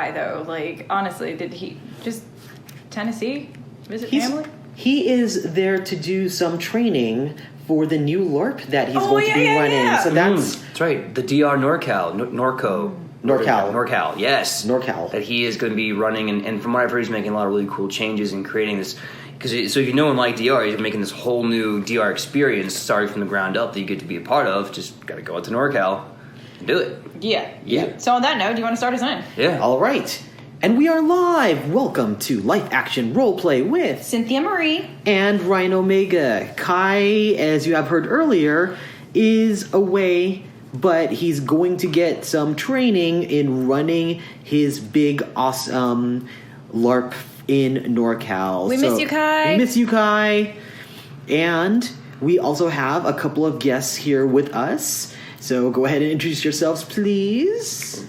guy, though? Like, honestly, did he just Tennessee visit family? He is there to do some training for the new LARP that he's going to be running. Yeah. So that's right. The DR NorCal, NorCal, yes. NorCal. That he is going to be running, and from what I've heard, he's making a lot of really cool changes and creating this. So if you know and like DR, he's making this whole new DR experience starting from the ground up that you get to be a part of. Just got to go out to NorCal and do it. Yeah. So on that note, do you want to start us in? Yeah. All right. And we are live. Welcome to Life Action Roleplay with Cynthia Marie and Ryan Omega. Kai, as you have heard earlier, is away, but he's going to get some training in running his big, awesome LARP in NorCal. We miss you, Kai. We miss you, Kai. And we also have a couple of guests here with us. So go ahead and introduce yourselves, please.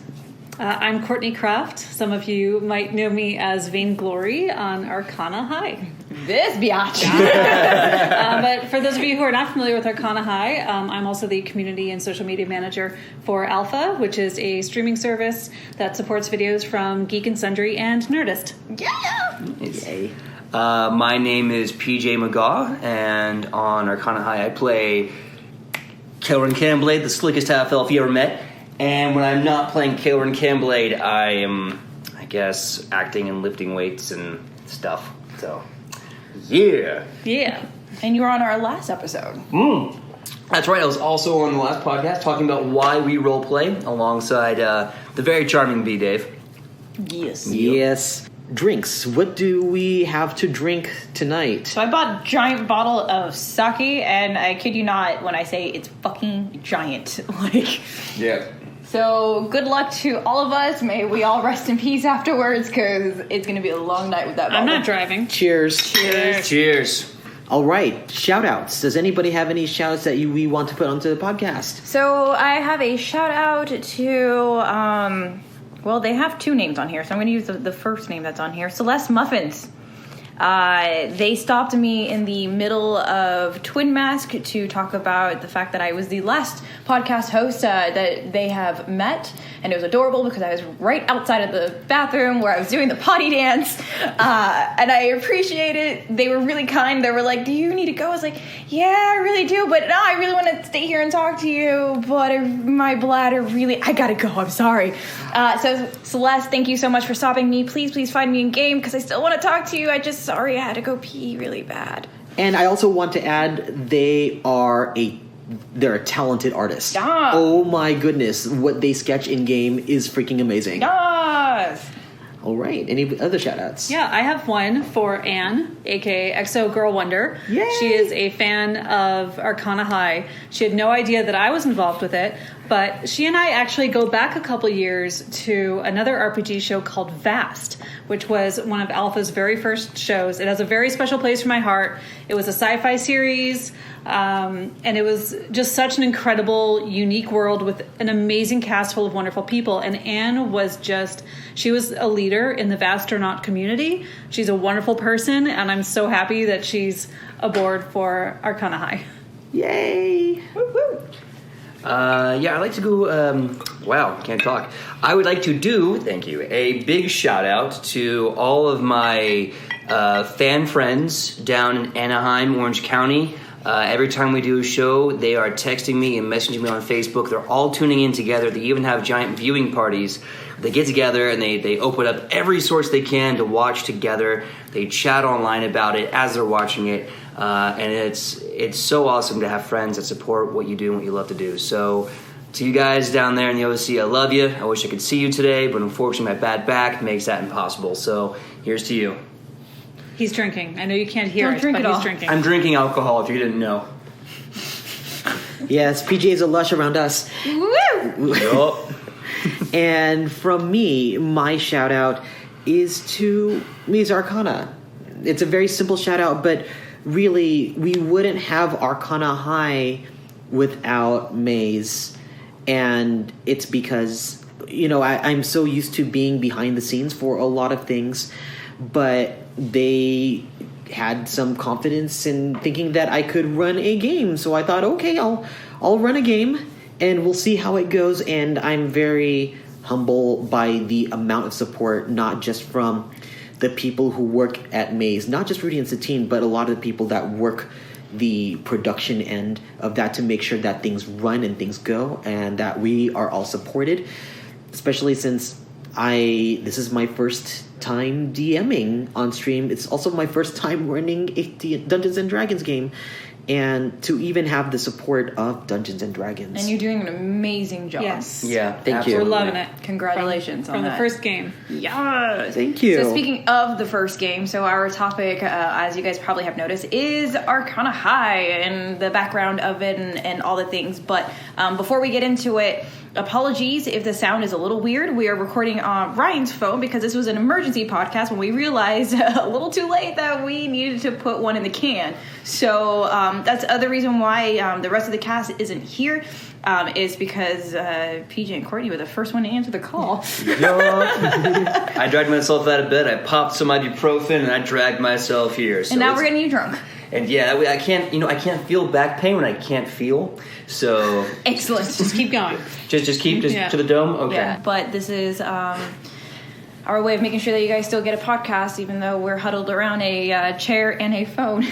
I'm Courtney Kraft. Some of you might know me as Vainglory on Arcana High. This biatch. But for those of you who are not familiar with Arcana High, I'm also the community and social media manager for Alpha, which is a streaming service that supports videos from Geek and Sundry and Nerdist. Yeah! Yay. My name is PJ Megaw, and on Arcana High I play Kelrin Camblade, the slickest half-elf you ever met. And when I'm not playing Kelrin Camblade, I am, I guess, acting and lifting weights and stuff. So, yeah. Yeah. And you were on our last episode. That's right. I was also on the last podcast talking about why we roleplay alongside the very charming B. Dave. Yes. Yes. Drinks. What do we have to drink tonight? So I bought a giant bottle of sake, and I kid you not when I say it's fucking giant. Yeah. So good luck to all of us. May we all rest in peace afterwards, because it's going to be a long night with that bottle. I'm not driving. Cheers. Cheers. All right. Shout-outs. Does anybody have any shout-outs that we want to put onto the podcast? So I have a shout-out to... well, they have two names on here, so I'm going to use the first name that's on here. Celeste Muffins. They stopped me in the middle of Twin Mask to talk about the fact that I was the last podcast host that they have met, and it was adorable because I was right outside of the bathroom where I was doing the potty dance, and I appreciate it. They were really kind. They were like, do you need to go? I was like, yeah, I really do, but no, I really want to stay here and talk to you, but my bladder really, I gotta go, I'm sorry. So Celeste, thank you so much for stopping me. Please find me in game, because I still want to talk to you. Sorry, I had to go pee really bad. And I also want to add, they're a talented artist. Yes. Oh my goodness, what they sketch in game is freaking amazing. Yes. All right, any other shout-outs? Yeah, I have one for Anne, aka Exo Girl Wonder. Yay! She is a fan of Arcana High. She had no idea that I was involved with it, but she and I actually go back a couple years to another RPG show called Vast, which was one of Alpha's very first shows. It has a very special place for my heart. It was a sci-fi series, and it was just such an incredible, unique world with an amazing cast full of wonderful people. And Anne was she was a leader in the Vastronaut community. She's a wonderful person, and I'm so happy that she's aboard for Arcana High. Yay! Woo-woo. Yeah, I'd like to go, wow, can't talk. I would like to do, thank you, a big shout out to all of my fan friends down in Anaheim, Orange County. Every time we do a show, they are texting me and messaging me on Facebook. They're all tuning in together. They even have giant viewing parties. They get together and they open up every source they can to watch together. They chat online about it as they're watching it. And it's so awesome to have friends that support what you do and what you love to do. So to you guys down there in the OC, I love you. I wish I could see you today, but unfortunately my bad back makes that impossible. So here's to you. He's drinking. I know you can't hear Don't it, drink but it he's all. drinking. I'm drinking alcohol if you didn't know. Yes, PJ is a lush around us. Woo! Yup. And from me, my shout-out is to Maze Arcana. It's a very simple shout-out, but really, we wouldn't have Arcana High without Maze. And it's because, I'm so used to being behind the scenes for a lot of things, but they had some confidence in thinking that I could run a game. So I thought, okay, I'll run a game, and we'll see how it goes. And I'm very humble by the amount of support, not just from the people who work at Maze, not just Rudy and Satine, but a lot of the people that work the production end of that to make sure that things run and things go, and that we are all supported, especially since this is my first time DMing on stream. It's also my first time running a Dungeons and Dragons game, and to even have the support of Dungeons and Dragons. And you're doing an amazing job. Yes. Yeah, Thank you. We're loving it. Congratulations from on the that. first game. Yes. Thank you. So speaking of the first game, so our topic, as you guys probably have noticed, is Arcana High and the background of it and all the things. But before we get into it, apologies if the sound is a little weird. We are recording on Ryan's phone because this was an emergency podcast when we realized a little too late that we needed to put one in the can. So that's the other reason why the rest of the cast isn't here. Is because PJ and Courtney were the first one to answer the call. I dragged myself out of bed. I popped some ibuprofen, and I dragged myself here. So And now we're getting you drunk. And yeah, that way I can't feel back pain when I can't feel. So Excellent. Just keep going. just keep to the dome. Okay. Yeah, but this is our way of making sure that you guys still get a podcast, even though we're huddled around a chair and a phone.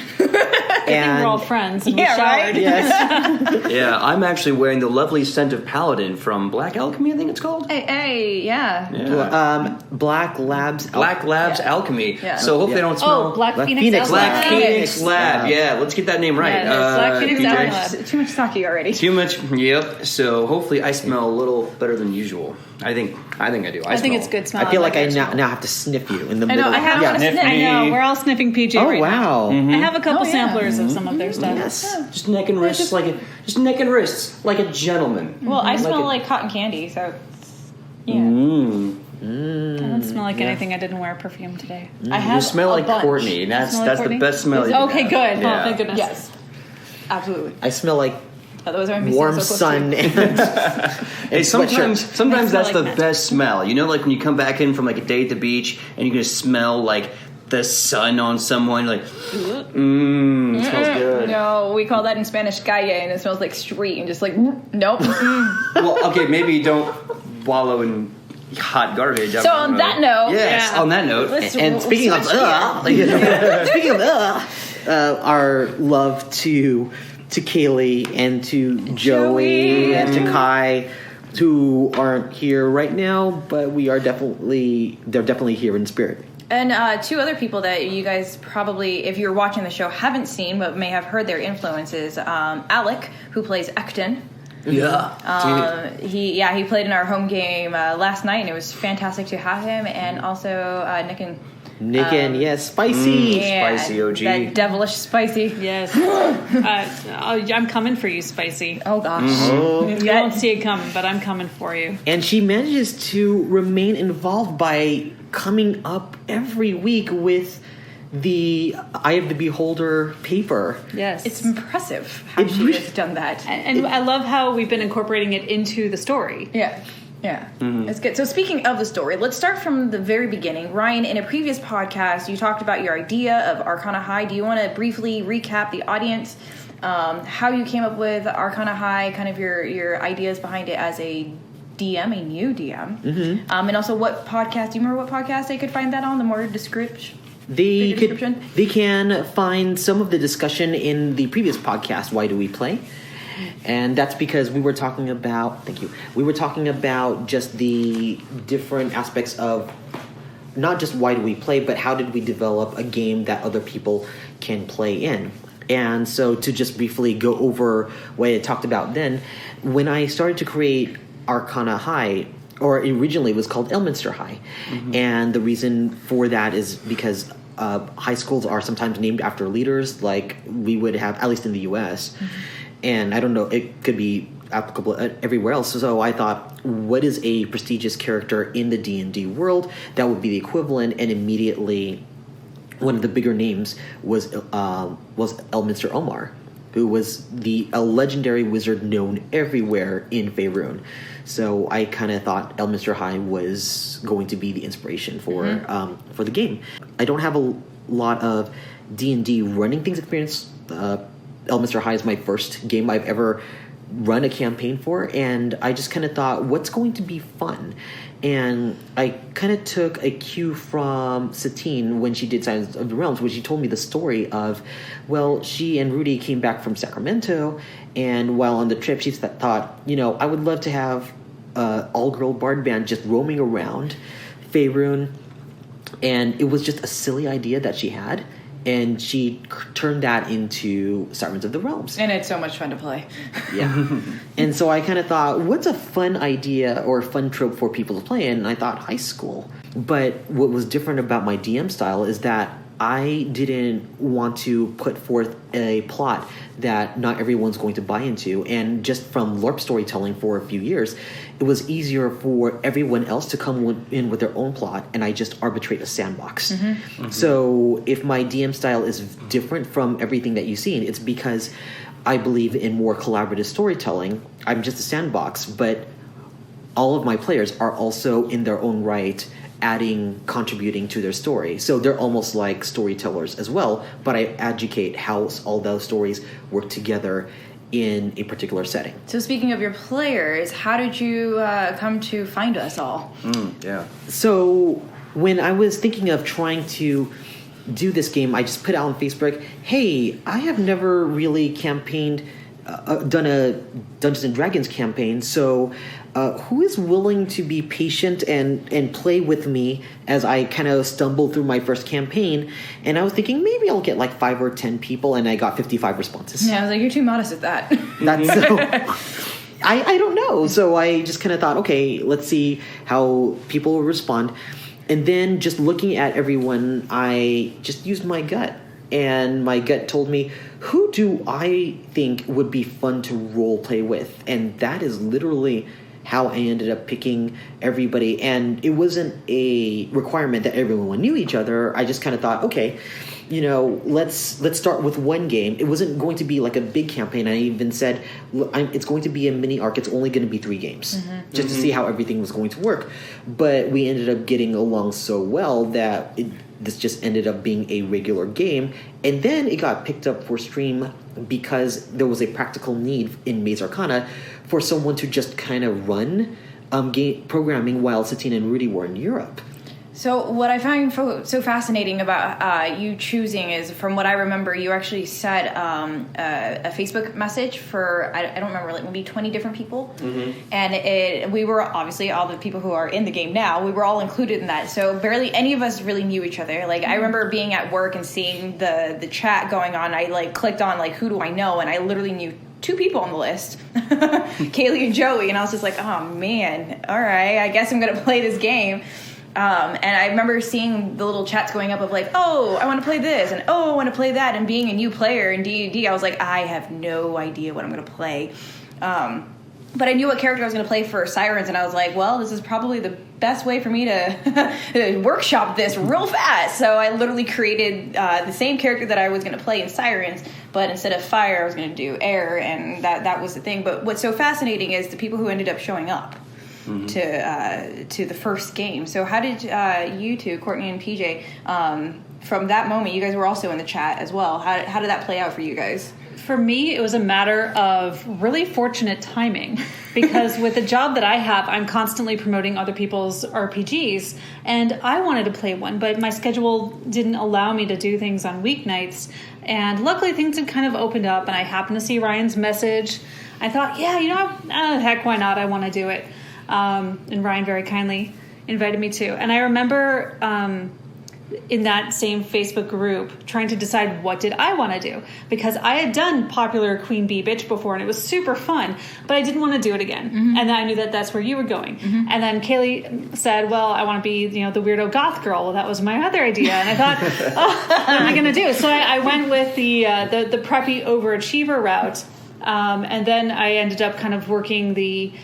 And we're all friends. And Yeah, we showered. right? Yes. Yeah, I'm actually wearing the lovely scent of Paladin from Black Alchemy, I think it's called. Hey, yeah. Yeah. Black Labs. Black Labs Alchemy. Yeah. So hopefully I don't smell. Oh, Black Black Phoenix. Phoenix Lab. Black Lab. Phoenix Lab. Yeah, let's get that name right. Yeah, Black Phoenix PJ. Lab. Too much sake already. Too much. Yep. So hopefully I smell a little better than usual. I think I do. I think smell- it's good smell. I feel like I it. now have to sniff you in the I middle. know, I have yeah. to sniff. I know. We're all sniffing PJ Oh right wow. now. I have a couple Oh, yeah. samplers of some of their stuff. Yes. Just neck and wrists like a gentleman. Well, I smell a- like cotton candy, so yeah. I don't smell like anything. I didn't wear perfume today. I have You smell a like bunch. Courtney, and that's Smell like the Courtney? best smell. You can Okay, have. good. Yeah. Oh, thank goodness. Yes, absolutely. I smell like Otherwise, I'm warm so close sun to you. and Hey, sometimes I smell that's the like best smell. You know, like when you come back in from like a day at the beach and you can just smell like the sun on someone. Like, it smells good. No, we call that in Spanish calle, and it smells like street, and just like nope. Well, okay, maybe you don't wallow in hot garbage. So on that note, yes, Yeah. on that note, and speaking of our love to Kaylee and to Joey and to Kai, who aren't here right now, but they're definitely here in spirit. And two other people that you guys probably, if you're watching the show, haven't seen but may have heard their influences. Alec, who plays Ekton. yeah, He played in our home game last night, and it was fantastic to have him. And also Nick and yes, spicy. Spicy OG. that devilish spicy. Yes. I'm coming for you, Spicy. Oh gosh, You won't see it coming, but I'm coming for you. And she manages to remain involved by coming up every week with the Eye of the Beholder paper. Yes. it's impressive how It she really- has done that. And I love how we've been incorporating it into the story. Yeah. It's good. So speaking of the story, let's start from the very beginning. Ryan, in a previous podcast, you talked about your idea of Arcana High. Do you want to briefly recap the audience, how you came up with Arcana High, kind of your ideas behind it as a DM, a new DM, and also what podcast? Do you remember what podcast they could find that on? The more description. They description? can find some of the discussion in the previous podcast, Why Do We Play? And that's because we were talking about just the different aspects of not just why do we play, but how did we develop a game that other people can play in. And so to just briefly go over what I talked about then, when I started to create Arcana High, or originally it was called Elminster High, and the reason for that is because high schools are sometimes named after leaders, like we would have, at least in the U.S., and I don't know, it could be applicable everywhere else. So I thought, what is a prestigious character in the D&D world that would be the equivalent? And immediately, one of the bigger names was Elminster Omar, who was a legendary wizard known everywhere in Faerun. So I kind of thought Elminster High was going to be the inspiration for the game. I don't have a lot of D&D running things experience. Elminster High is my first game I've ever run a campaign for, and I just kind of thought, what's going to be fun? And I kind of took a cue from Satine when she did Silence of the Realms, when she told me the story of, well, she and Rudy came back from Sacramento, and while on the trip, she thought, I would love to have an all-girl bard band just roaming around Faerun, and it was just a silly idea that she had. And she turned that into Sirens of the Realms. And it's so much fun to play. Yeah. And so I kind of thought, what's a fun idea or fun trope for people to play in? And I thought high school. But what was different about my DM style is that I didn't want to put forth a plot that not everyone's going to buy into. And just from LARP storytelling for a few years, it was easier for everyone else to come in with their own plot, and I just arbitrate a sandbox. Mm-hmm. Mm-hmm. So if my DM style is different from everything that you've seen, it's because I believe in more collaborative storytelling. I'm just a sandbox, but all of my players are also in their own right contributing to their story. So they're almost like storytellers as well, but I educate how all those stories work together in a particular setting. So speaking of your players, how did you come to find us all? Yeah. So when I was thinking of trying to do this game, I just put out on Facebook, hey, I have never really done a Dungeons and Dragons campaign, so who is willing to be patient and play with me as I kind of stumble through my first campaign? And I was thinking maybe I'll get like 5 or 10 people, and I got 55 responses. Yeah, I was like, you're too modest at that. That's so. I don't know. So I just kind of thought, okay, let's see how people will respond. And then just looking at everyone, I just used my gut. And my gut told me, who do I think would be fun to role play with? And that is literally how I ended up picking everybody. And it wasn't a requirement that everyone knew each other. I just kind of thought, okay, let's start with one game. It wasn't going to be like a big campaign. I even said, it's going to be a mini arc. It's only going to be 3 games, just to see how everything was going to work. But we ended up getting along so well that this just ended up being a regular game. And then it got picked up for stream because there was a practical need in Maze Arcana for someone to just kind of run game programming while Satine and Rudy were in Europe. So what I find so fascinating about you choosing is, from what I remember, you actually said a Facebook message for, I don't remember, like maybe 20 different people. Mm-hmm. And we were, obviously, all the people who are in the game now, we were all included in that. So barely any of us really knew each other. Like, I remember being at work and seeing the chat going on. I like clicked on like, who do I know? And I literally knew 2 people on the list, Kaylee and Joey. And I was just like, oh man, all right, I guess I'm going to play this game. And I remember seeing the little chats going up of like, oh, I want to play this, and oh, I want to play that, and being a new player in D&D, I was like, I have no idea what I'm going to play. But I knew what character I was going to play for Sirens, and I was like, well, this is probably the best way for me to workshop this real fast. So I literally created the same character that I was going to play in Sirens, but instead of fire, I was going to do air, and that was the thing. But what's so fascinating is the people who ended up showing up. Mm-hmm. to the first game. So how did you two, Courtney and PJ, from that moment, you guys were also in the chat as well. How did that play out for you guys? For me, it was a matter of really fortunate timing, because with the job that I have, I'm constantly promoting other people's RPGs, and I wanted to play one, but my schedule didn't allow me to do things on weeknights. And luckily, things had kind of opened up, and I happened to see Ryan's message. I thought, yeah, heck, why not? I want to do it. And Ryan very kindly invited me to. And I remember in that same Facebook group trying to decide what did I want to do, because I had done popular Queen Bee Bitch before and it was super fun, but I didn't want to do it again. Mm-hmm. And then I knew that that's where you were going. Mm-hmm. And then Kaylee said, well, I want to be the weirdo goth girl. Well, that was my other idea. And I thought, what am I going to do? So I went with the preppy overachiever route. And then I ended up kind of working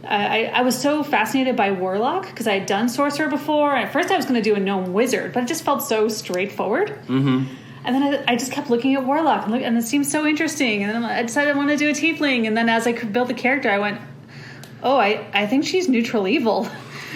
I was so fascinated by Warlock because I had done Sorcerer before. And at first I was going to do a Gnome Wizard, but it just felt so straightforward. Mm-hmm. And then I just kept looking at Warlock, and it seemed so interesting. And then I decided I want to do a Tiefling. And then as I could build the character, I went, oh, I think she's neutral evil.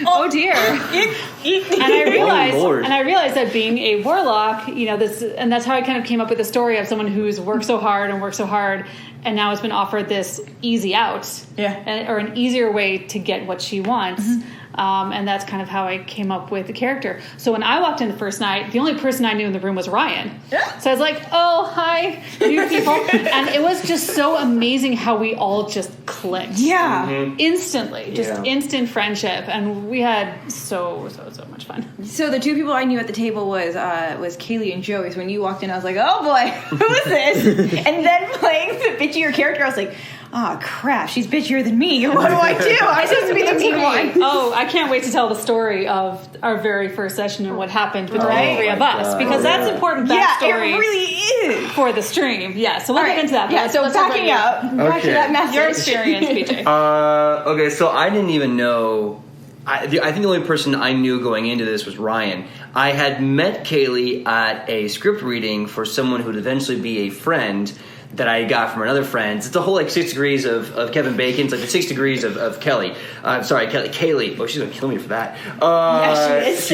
oh dear. And I realized that being a warlock, and that's how I kind of came up with the story of someone who's worked so hard, and now has been offered this easy out, or an easier way to get what she wants. And that's kind of how I came up with the character. So when I walked in the first night, the only person I knew in the room was Ryan. So I was like, oh, hi, new people. And it was just so amazing how we all just clicked. Instantly. Just instant friendship. And we had so much fun. So the two people I knew at the table was Kaylee and Joey. So when you walked in, I was like, oh boy, who is this? And then playing the bitchier character, I was like, oh crap, she's bitchier than me. What do? I'm supposed to be the mean one. Oh, I can't wait to tell the story of our very first session and what happened between the three of us, because that's important backstory. Yeah, it really is. For the stream. Yeah, so we'll get into that. Yeah, so backing up. Back to that message. Your experience, BJ. Okay, so I didn't even know... I think the only person I knew going into this was Ryan. I had met Kaylee at a script reading for someone who would eventually be a friend that I got from another friend. It's the whole 6 degrees of Kevin Bacon. It's like the 6 degrees of Kelly. Kaylee. Oh, she's gonna kill me for that. Yeah, she is.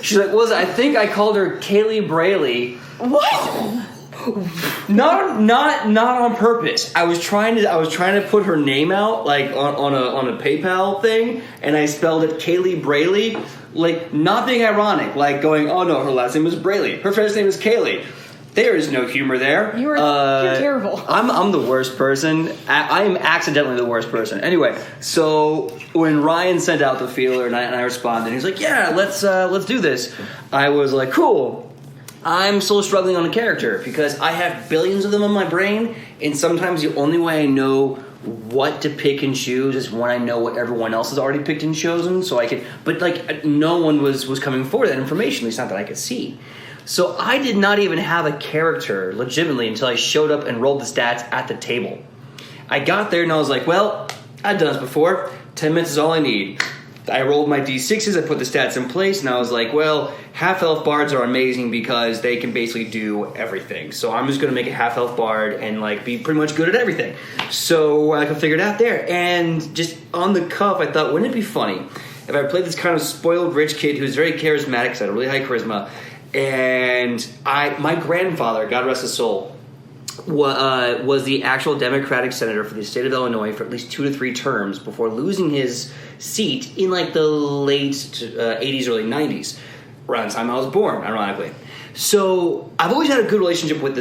She's like, I think I called her Kaylee Brayley. What? Not on purpose. I was trying to put her name out on a PayPal thing, and I spelled it Kaylee Brayley, not being ironic, going, oh no, her last name is Brayley, her first name is Kaylee. There is no humor there. You're terrible. I'm the worst person. I am accidentally the worst person. Anyway, so when Ryan sent out the feeler and I responded, he was like, "Yeah, let's do this." I was like, "Cool." I'm still struggling on a character because I have billions of them in my brain, and sometimes the only way I know what to pick and choose is when I know what everyone else has already picked and chosen. So I could, but no one was coming forward with that information. At least not that I could see. So I did not even have a character legitimately until I showed up and rolled the stats at the table. I got there and I was like, well, I've done this before. 10 minutes is all I need. I rolled my d6s, I put the stats in place, and I was like, well, half-elf bards are amazing because they can basically do everything. So I'm just going to make a half-elf bard and be pretty much good at everything. So I could figure it out there. And just on the cuff, I thought, wouldn't it be funny if I played this kind of spoiled rich kid who's very charismatic because I had a really high charisma. And my grandfather, God rest his soul, was the actual Democratic senator for the state of Illinois for at least 2 to 3 terms before losing his seat in the late 80s, early 90s, around the time I was born, ironically. So I've always had a good relationship with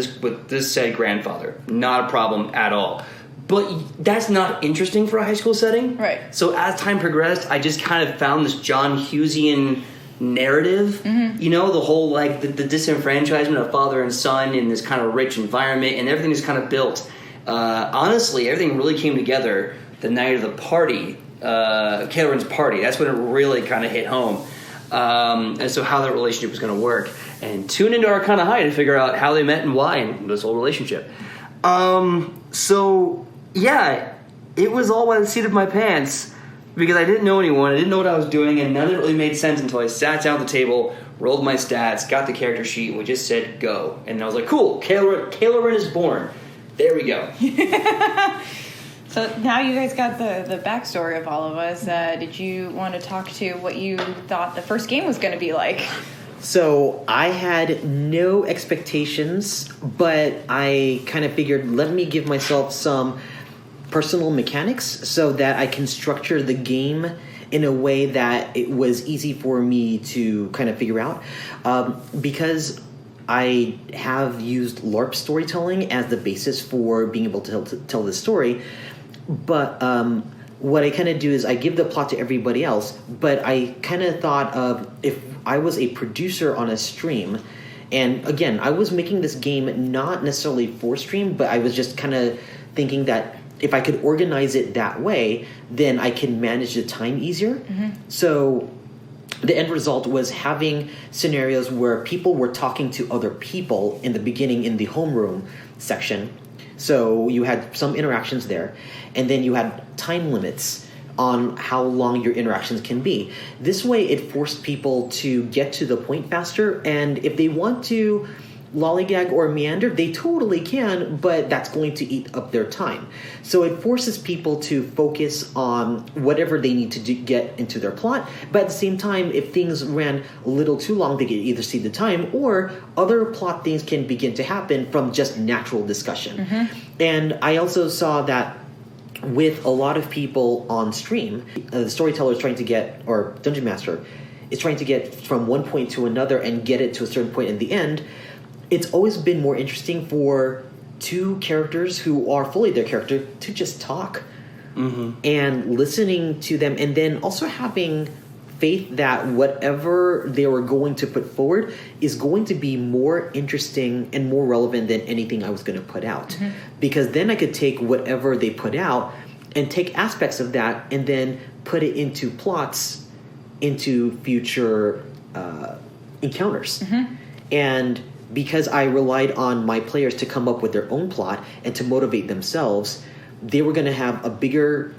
this said grandfather. Not a problem at all. But that's not interesting for a high school setting. Right. So as time progressed, I just kind of found this John Hughesian narrative, the whole the disenfranchisement of father and son in this kind of rich environment, and everything is kind of built. Honestly, everything really came together the night of the party, Cameron's party. That's when it really kind of hit home. And so how that relationship was going to work. And tune into Arcana High to figure out how they met and why in this whole relationship. So, yeah, it was all by the seat of my pants. Because I didn't know anyone, I didn't know what I was doing, and none of it really made sense until I sat down at the table, rolled my stats, got the character sheet, and we just said go. And I was like, cool, Kayla is born. There we go. So now you guys got the backstory of all of us. Did you want to talk to what you thought the first game was going to be like? So I had no expectations, but I kind of figured, let me give myself some personal mechanics so that I can structure the game in a way that it was easy for me to kind of figure out. Because I have used LARP storytelling as the basis for being able to tell this story. But what I kind of do is I give the plot to everybody else, but I kind of thought of if I was a producer on a stream, and again, I was making this game not necessarily for stream, but I was just kind of thinking that if I could organize it that way, then I can manage the time easier. So the end result was having scenarios where people were talking to other people in the beginning in the homeroom section. So you had some interactions there, and then you had time limits on how long your interactions can be. This way it forced people to get to the point faster, and if they want to lollygag or meander, they totally can, but that's going to eat up their time. So it forces people to focus on whatever they need to get into their plot, but at the same time, if things ran a little too long, they could either see the time, or other plot things can begin to happen from just natural discussion. And I also saw that with a lot of people on stream, the storyteller is trying to get, or Dungeon Master is trying to get from one point to another and get it to a certain point in the end. It's always been more interesting for two characters who are fully their character to just talk and listening to them, and then also having faith that whatever they were going to put forward is going to be more interesting and more relevant than anything I was going to put out. Because then I could take whatever they put out and take aspects of that and then put it into plots, into future encounters. And because I relied on my players to come up with their own plot and to motivate themselves, they were going to have a bigger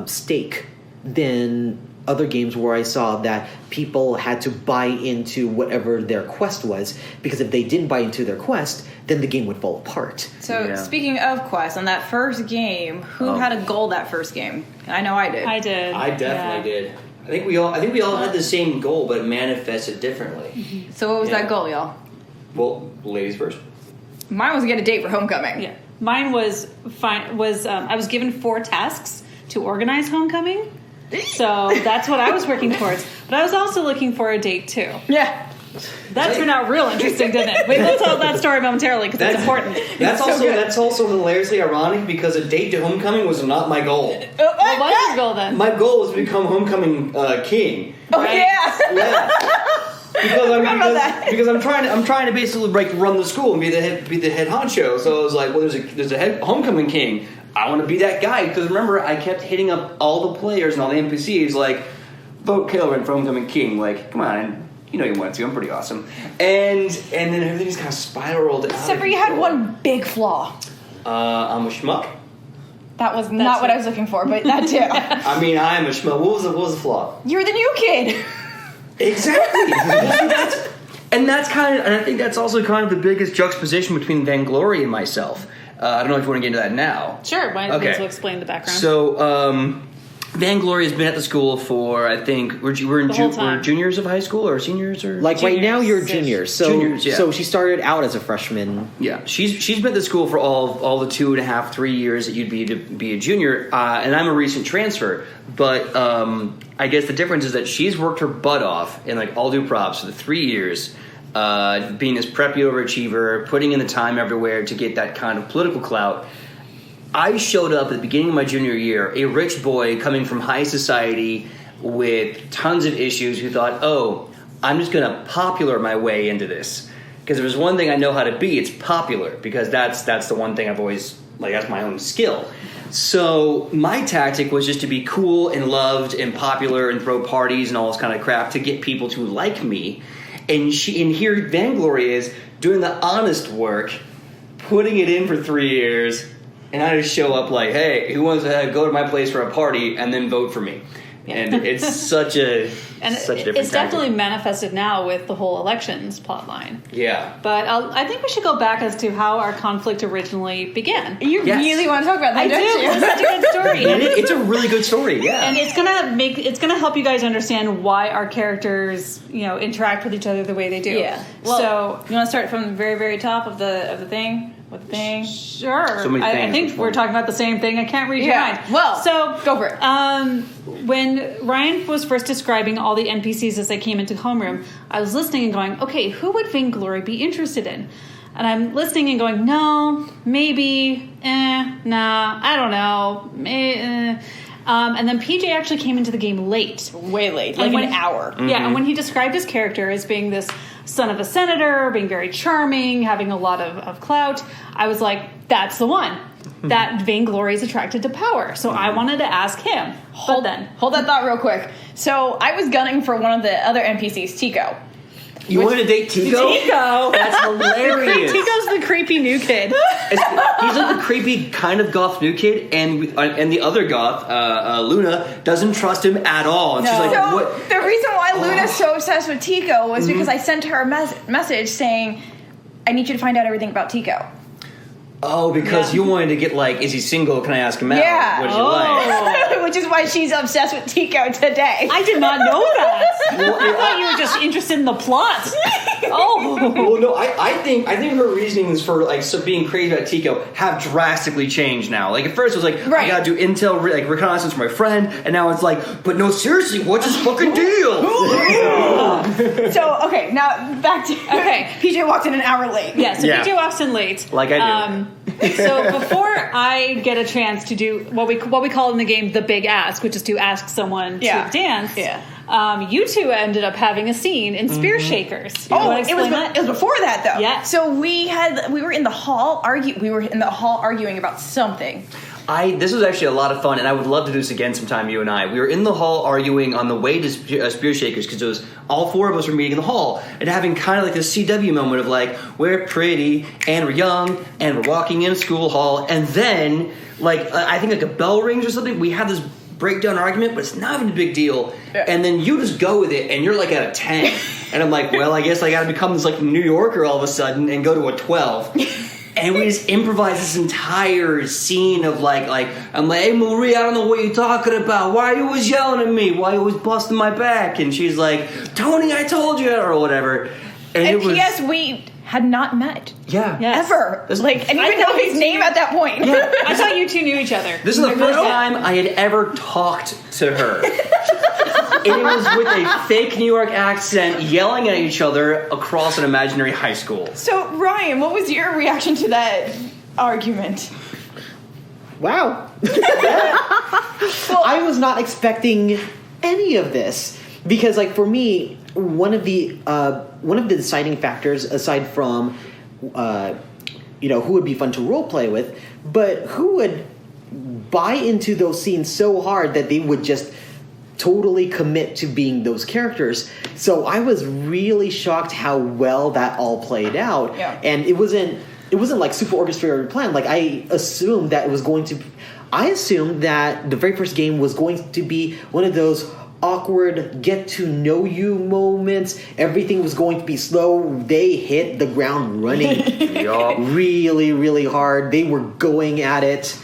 stake than other games where I saw that people had to buy into whatever their quest was, because if they didn't buy into their quest, then the game would fall apart. So speaking of quest, on that first game, who had a goal that first game? I know I did. I did. I definitely did. I think we all had the same goal, but it manifested differently. So what was that goal, y'all? Well, ladies first. Mine was to get a date for homecoming. Yeah. Mine was fine. I was given 4 tasks to organize homecoming, so that's what I was working towards. But I was also looking for a date too. Yeah. That turned out real interesting, didn't it? We'll tell that story momentarily because it's important. That's also hilariously ironic because a date to homecoming was not my goal. What was your goal then? My goal was to become homecoming king. Oh yeah. Because I'm trying to basically run the school and be the head honcho. So I was like, well, there's a head homecoming king. I want to be that guy, because remember, I kept hitting up all the players and all the NPCs like, vote Kaelrin for homecoming king. Like, come on, you know you want to. I'm pretty awesome. And then everything just kind of spiraled out. Except for you had one big flaw. I'm a schmuck. That was not what I was looking for, but that too. I mean, I am a schmuck. What was the flaw? You're the new kid. Exactly. And I think that's also kind of the biggest juxtaposition between Vainglory and myself. I don't know if you want to get into that now. Sure. Why don't you explain the background? So, Vainglory has been at the school for, I think, we're juniors of high school or seniors or like juniors? Right now you're juniors. So juniors, yeah. So she started out as a freshman. Yeah, she's been at the school for all the 2.5, 3 years that you'd be to be a junior, and I'm a recent transfer. But I guess the difference is that she's worked her butt off, and like all due props for the 3 years, being this preppy overachiever, putting in the time everywhere to get that kind of political clout. I showed up at the beginning of my junior year, a rich boy coming from high society with tons of issues, who thought, oh, I'm just going to popular my way into this. Because if there's one thing I know how to be, it's popular, because that's the one thing I've always, like, that's my own skill. So my tactic was just to be cool and loved and popular and throw parties and all this kind of crap to get people to like me. And here Vainglory is doing the honest work, putting it in for 3 years, and I just show up like, hey, who wants to go to my place for a party and then vote for me? And it's such a different it's definitely manifested now with the whole elections plot line. Yeah. But I think we should go back as to how our conflict originally began. You really want to talk about that, don't you? It's such a good story. It's a really good story, yeah. And it's gonna help you guys understand why our characters, interact with each other the way they do. Yeah. Well, so you want to start from the very, very top of the thing? With the thing? Sure. So many things. I think we're talking about the same thing. I can't read your mind. Well, so go for it. When Ryan was first describing all the NPCs as they came into homeroom, I was listening and going, okay, who would Vainglory be interested in? And I'm listening and going, no, maybe, nah, I don't know. And then PJ actually came into the game late. Way late. Like an hour. Yeah, and when he described his character as being this son of a senator, being very charming, having a lot of clout, I was like, that's the one. That Vainglory is attracted to power. So I wanted to ask him. Hold that thought real quick. So I was gunning for one of the other NPCs, Tico. You want to date Tico? Tico! That's hilarious. Tico's the creepy new kid. He's like the creepy kind of goth new kid, and the other goth, Luna, doesn't trust him at all. And she's like, so what? The reason why Luna's so obsessed with Tico was because I sent her a message saying, I need you to find out everything about Tico. Oh, because you wanted to get, like, is he single? Can I ask him out? Yeah. What did you like? Which is why she's obsessed with Tico today. I did not know that. I thought you were just interested in the plot. Oh. Well, no, I think her reasonings for, like, being crazy about Tico have drastically changed now. Like, at first it was like, I gotta do intel, like, reconnaissance for my friend, and now it's like, but no, seriously, what's his fucking deal? So, okay, now back to... Okay, PJ walked in an hour late. Yeah, so PJ walks in late. Like I do. So before I get a chance to do what we call in the game the big ask, which is to ask someone to dance, you two ended up having a scene in Spear Shakers. Oh, it was before that though. Yeah. So we were in the hall arguing about something. This was actually a lot of fun, and I would love to do this again sometime, you and I. We were in the hall arguing on the way to Spear Shakers, because it was all four of us were meeting in the hall, and having kind of like this CW moment of like, we're pretty, and we're young, and we're walking in a school hall, and then, like, I think like a bell rings or something, we have this breakdown argument, but it's not even a big deal, and then you just go with it, and you're like at a 10, and I'm like, well, I guess I gotta become this like New Yorker all of a sudden, and go to a 12. And we just improvised this entire scene of like I'm like, hey Marie, I don't know what you're talking about. Why are you always yelling at me? Why are you always busting my back? And she's like, Tony, I told you, or whatever. And P.S. we had not met. Yeah. Yes. Ever. Like, and even know his name at that point. Yeah. I thought you two knew each other. This is the first time I had ever talked to her. And it was with a fake New York accent, yelling at each other across an imaginary high school. So, Ryan, what was your reaction to that argument? Wow. I was not expecting any of this because, like, for me, one of the deciding factors, aside from, who would be fun to role play with, but who would buy into those scenes so hard that they would just totally commit to being those characters. So I was really shocked how well that all played out. Yeah. And it wasn't like super orchestrated or planned. Like I assumed that the very first game was going to be one of those awkward get to know you moments. Everything was going to be slow. They hit the ground running really, really hard. They were going at it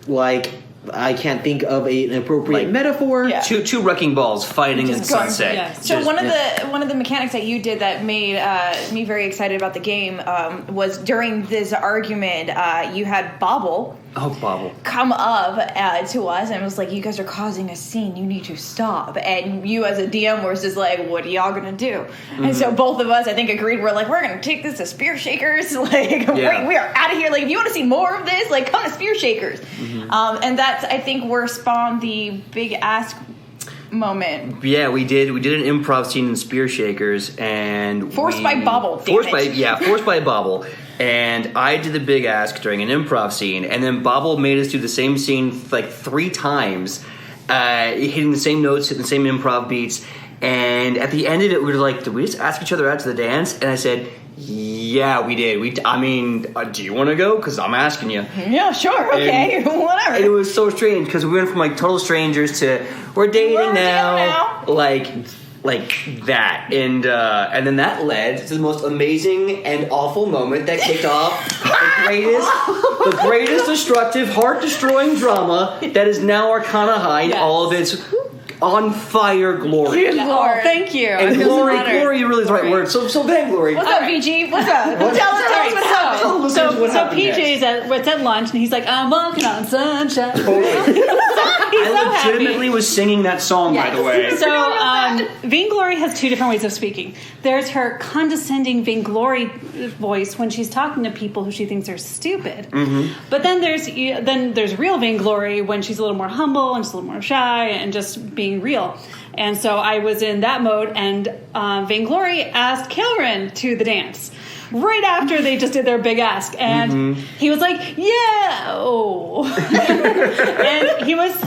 like I can't think of an appropriate metaphor. Yeah. Two wrecking balls fighting in sunset. Yes. So one of the mechanics that you did that made me very excited about the game was during this argument, you had Bobble. Oh, Bobble. Come up to us and was like, you guys are causing a scene, you need to stop. And you as a DM were just like, what are y'all gonna do? Mm-hmm. And so both of us, I think, agreed, we're like, we're gonna take this to Spear Shakers. Like, we are out of here. Like, if you want to see more of this, like, come to Spear Shakers. Mm-hmm. And that's, I think, where spawned the big ask moment. Yeah, we did an improv scene in Spear Shakers, and forced by Bobble. Forced by Bobble. And I did the big ask during an improv scene, and then Bobble made us do the same scene like 3 times, hitting the same notes, hitting the same improv beats. And at the end of it, we were like, did we just ask each other out to the dance? And I said, yeah, we did. Do you want to go? Because I'm asking you. Yeah, sure. Okay, whatever. And it was so strange because we went from like total strangers to we're dating now. Like that, and then that led to the most amazing and awful moment that kicked off the greatest destructive, heart-destroying drama that is now Arcana High in all of its on fire glory. Good Lord. Oh, thank you. And glory really is the right word. So vainglory. What's up, BG? What's up? Tell us what happened. So PJ's at lunch, and he's like, I'm walking on sunshine. Totally. I legitimately was singing that song, by the way. So, vainglory has 2 different ways of speaking. There's her condescending vainglory voice when she's talking to people who she thinks are stupid. Mm-hmm. But then there's real vainglory when she's a little more humble and just a little more shy and just being real. And so I was in that mode, and vainglory asked Kilrin to the dance right after they just did their big ask, and he was like, and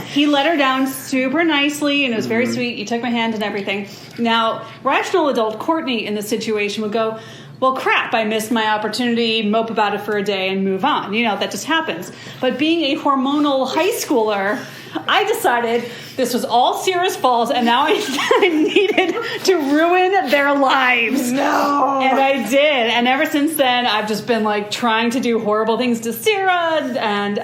he let her down super nicely, and it was very sweet. He took my hand and everything. Now, rational adult Courtney in this situation would go, well, crap, I missed my opportunity, mope about it for a day and move on. That just happens. But being a hormonal high schooler, I decided this was all Sierra's fault, and now I needed to ruin their lives. No. And I did. And ever since then, I've just been like trying to do horrible things to Sierra, and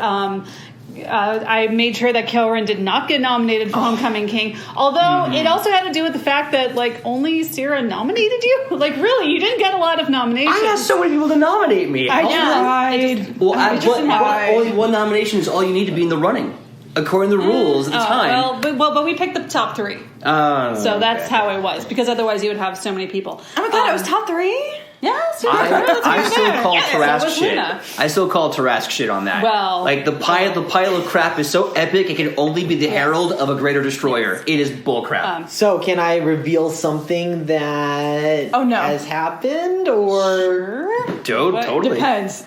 I made sure that Kelrin did not get nominated for Homecoming King. Although it also had to do with the fact that like only Sierra nominated you. Like really, you didn't get a lot of nominations. I asked so many people to nominate me. I tried. Only one nomination is all you need to be in the running, according to the rules at the time. But we picked the top 3. So that's how it was, because otherwise you would have so many people. Oh my god, it was top 3? Yes, I still call Tarask so shit. Luna. I still call Tarask shit on that. Well, like the pile of crap is so epic it can only be the herald of a greater destroyer. It is bullcrap. So can I reveal something that has happened, or Totally Depends.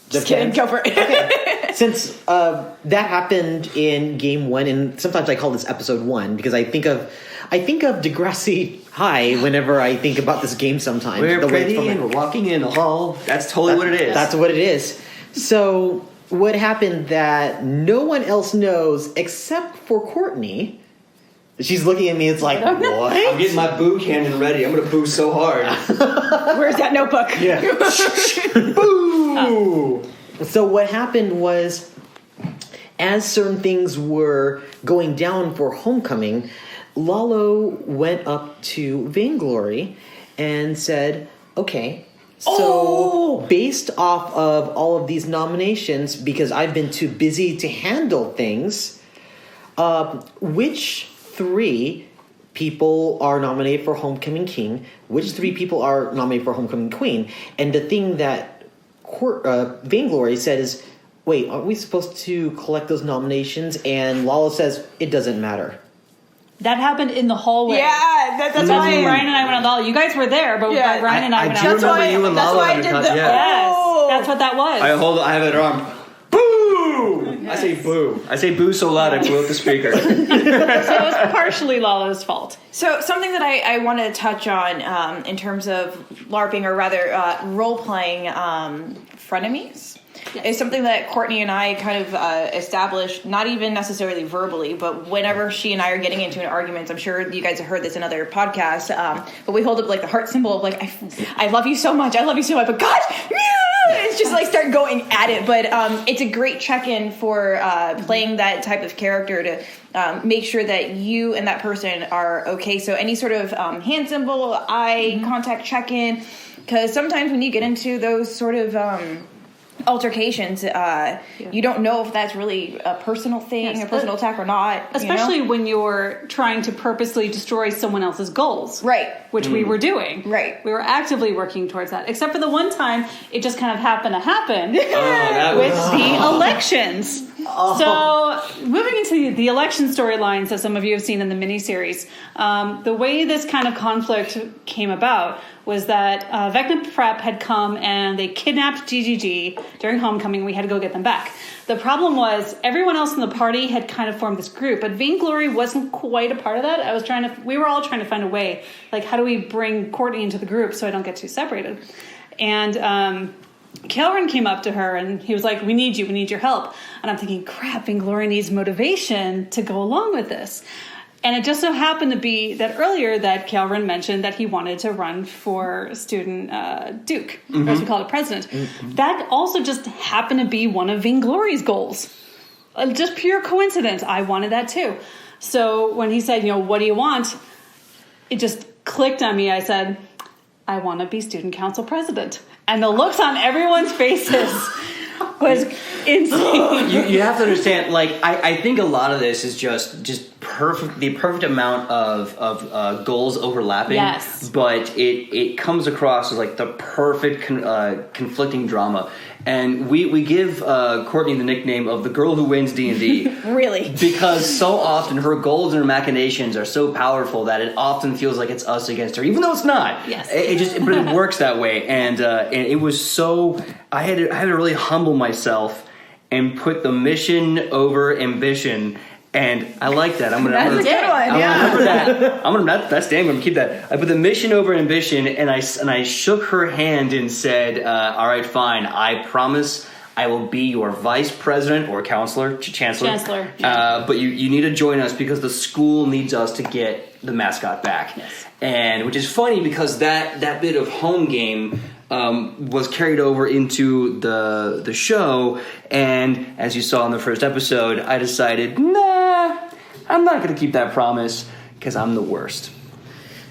Just kidding, go for it. Okay. Since that happened in game 1, and sometimes I call this episode 1 because I think of Degrassi High whenever I think about this game sometimes. We're pretty and we're walking in the hall. That's totally what it is. That's what it is. So what happened that no one else knows except for Courtney? She's looking at me, it's like, what? I'm getting my boo cannon ready. I'm going to boo so hard. Where's that notebook? Yeah. Boo! So what happened was, as certain things were going down for Homecoming, Lalo went up to Vainglory and said, okay, so based off of all of these nominations, because I've been too busy to handle things, which 3 people are nominated for Homecoming King, which 3 people are nominated for Homecoming Queen? And the thing that Vainglory said is, wait, aren't we supposed to collect those nominations? And Lalo says, it doesn't matter. That happened in the hallway. Yeah, that's why Ryan and I went on the hall. You guys were there, but Ryan and I went do out. remember you and Lalo I did the... Yes, that's what that was. I have it armed. Boo! Yes. I say boo. I say boo so loud I blew up the speaker. So it was partially Lalo's fault. So something that I want to touch on in terms of LARPing, or rather role-playing frenemies, is something that Courtney and I kind of established, not even necessarily verbally, but whenever she and I are getting into an argument, I'm sure you guys have heard this in other podcasts, but we hold up like the heart symbol of like, I love you so much, but God, it's just like start going at it. But it's a great check-in for playing that type of character to make sure that you and that person are okay. So any sort of hand symbol, eye contact check-in, because sometimes when you get into those sort of altercations, you don't know if that's really a personal thing, a personal attack or not. Especially when you're trying to purposely destroy someone else's goals. Right. Which we were doing. Right. We were actively working towards that. Except for the one time, it just kind of happened to happen with the elections. So, moving into the election storylines that some of you have seen in the miniseries, the way this kind of conflict came about was that Vecna Prep had come and they kidnapped GGG during Homecoming. We had to go get them back. The problem was everyone else in the party had kind of formed this group, but Vainglory wasn't quite a part of that. We were all trying to find a way, like, how do we bring Courtney into the group so I don't get too separated? And Kelrin came up to her and he was like, we need your help. And I'm thinking, crap, Vainglory needs motivation to go along with this. And it just so happened to be that earlier that Kelrin mentioned that he wanted to run for student Duke, or as we call it, president. That also just happened to be one of Vainglory's goals. Just pure coincidence. I wanted that too. So when he said, what do you want? It just clicked on me. I said, I want to be student council president. And the looks on everyone's faces was insane. You have to understand, like, I think a lot of this is just the perfect amount of goals overlapping. Yes. But it comes across as like the perfect conflicting drama. And we give Courtney the nickname of the girl who wins D&D. Really? Because so often her goals and her machinations are so powerful that it often feels like it's us against her, even though it's not. Yes. But it works that way. And it was so... I had to really humble myself and put the mission over ambition. And I like that. That's a good one. Yeah. Remember that. That's damn. I'm gonna keep that. I put the mission over ambition, and I shook her hand and said, "All right, fine. I promise I will be your vice president or chancellor. Chancellor. But you need to join us because the school needs us to get the mascot back. Yes. And which is funny because that bit of home game was carried over into the show, and as you saw in the first episode, I decided, nah, I'm not going to keep that promise because I'm the worst.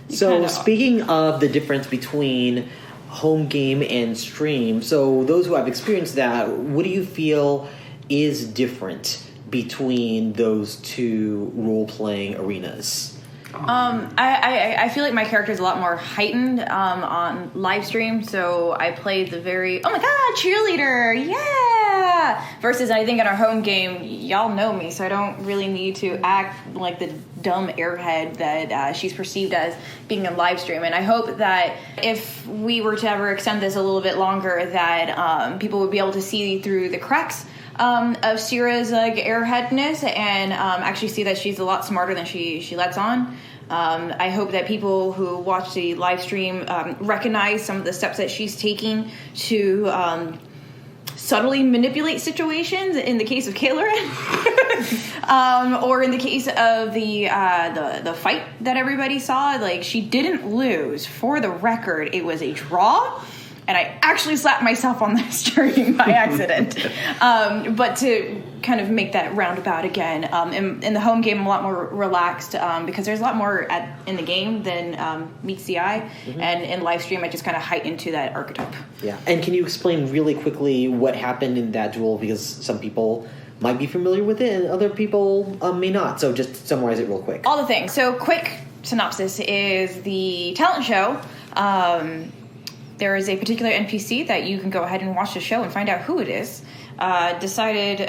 So speaking of the difference between home game and stream, so those who have experienced that, what do you feel is different between those two role-playing arenas? I feel like my character is a lot more heightened on live stream, so I played the very, oh my god, cheerleader, yeah! Versus I think in our home game, y'all know me, so I don't really need to act like the dumb airhead that she's perceived as being in live stream. And I hope that if we were to ever extend this a little bit longer, that people would be able to see through the cracks of Sierra's airheadness and actually see that she's a lot smarter than she lets on. I hope that people who watch the live stream recognize some of the steps that she's taking to subtly manipulate situations. In the case of Kailerin, or in the case of the fight that everybody saw, like she didn't lose. For the record, it was a draw. And I actually slapped myself on the stream by accident. But to kind of make that roundabout again, in the home game, I'm a lot more relaxed because there's a lot more in the game than meets the eye. Mm-hmm. And in live stream, I just kind of heighten to that archetype. Yeah. And can you explain really quickly what happened in that duel? Because some people might be familiar with it and other people may not. So just summarize it real quick. All the things. So quick synopsis is the talent show. There is a particular NPC that you can go ahead and watch the show and find out who it is. Decided